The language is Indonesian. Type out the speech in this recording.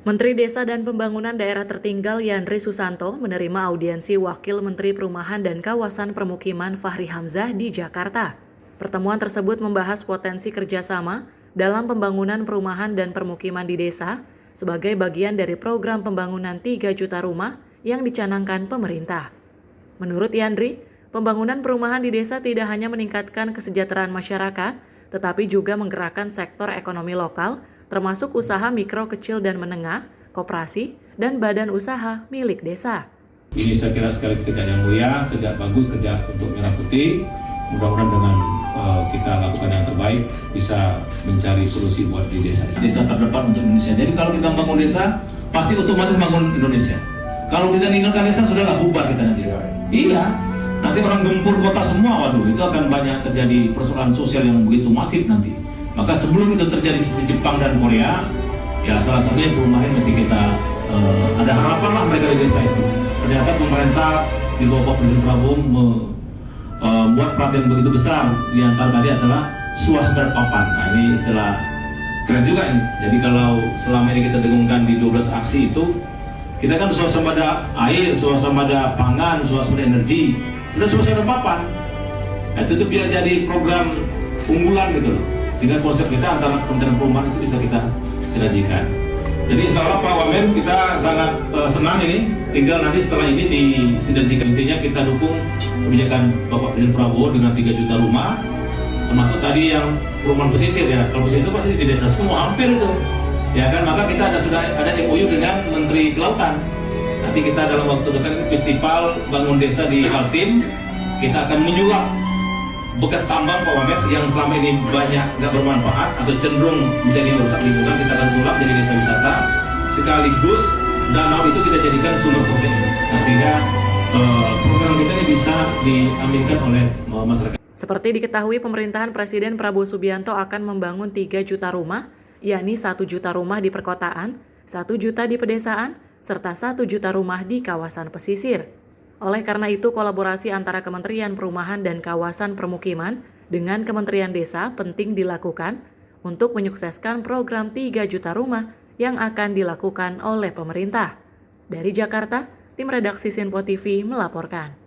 Menteri Desa dan Pembangunan Daerah Tertinggal Yandri Susanto menerima audiensi Wakil Menteri Perumahan dan Kawasan Permukiman Fahri Hamzah di Jakarta. Pertemuan tersebut membahas potensi kerjasama dalam pembangunan perumahan dan permukiman di desa sebagai bagian dari program pembangunan 3 juta rumah yang dicanangkan pemerintah. Menurut Yandri, pembangunan perumahan di desa tidak hanya meningkatkan kesejahteraan masyarakat, tetapi juga menggerakkan sektor ekonomi lokal, termasuk usaha mikro, kecil, dan menengah, koperasi, dan badan usaha milik desa. Ini saya kira sekali kerja yang mulia, kerja bagus, kerja untuk Merah Putih. Mudah-mudahan dengan kita lakukan yang terbaik, bisa mencari solusi buat di desa. Desa terdepan untuk Indonesia. Jadi kalau kita bangun desa, pasti otomatis bangun Indonesia. Kalau kita meninggalkan desa, sudah nggak bubar kita nanti. Iya, nanti orang gempur kota semua, waduh, itu akan banyak terjadi persoalan sosial yang begitu masif nanti. Maka sebelum itu terjadi seperti Jepang dan Korea, ya salah satunya perumahan mesti kita ada harapan lah mereka di desa itu. Ternyata pemerintah di bawah Pak Presiden Prabowo membuat perhatian begitu besar. Di antara tadi adalah swasembada papan. Nah ini istilah keren juga ini. Jadi kalau selama ini kita dengungkan di 12 aksi itu, kita kan swasembada air, swasembada pangan, swasembada energi, sudah swasembada papan. Nah, itu tuh biar jadi program unggulan gitu loh. Sehingga konsep kita antara Kementerian Perumahan itu bisa kita sinergikan. Jadi insya Allah Pak Wamen kita sangat senang ini. Tinggal nanti setelah ini disinergikan. Intinya kita dukung kebijakan Bapak Presiden Prabowo dengan 3 juta rumah. Termasuk tadi yang perumahan pesisir ya. Kalau pesisir itu pasti di desa semua, hampir itu. Ya kan, maka kita sudah ada MOU dengan Menteri Kelautan. Nanti kita dalam waktu dekat festival bangun desa di Kaltim, kita akan menyulap bekas tambang Pak Wamen yang selama ini banyak nggak bermanfaat atau cenderung menjadi merusak lingkungan, kita akan sulap jadi desa wisata, sekaligus danau itu kita jadikan sumber protein. Nah, sehingga program kita ini bisa diaminkan oleh masyarakat. Seperti diketahui, pemerintahan Presiden Prabowo Subianto akan membangun 3 juta rumah, yakni 1 juta rumah di perkotaan, 1 juta di pedesaan, serta 1 juta rumah di kawasan pesisir. Oleh karena itu, kolaborasi antara Kementerian Perumahan dan Kawasan Permukiman dengan Kementerian Desa penting dilakukan untuk menyukseskan program 3 juta rumah yang akan dilakukan oleh pemerintah. Dari Jakarta, tim redaksi Sinpo TV melaporkan.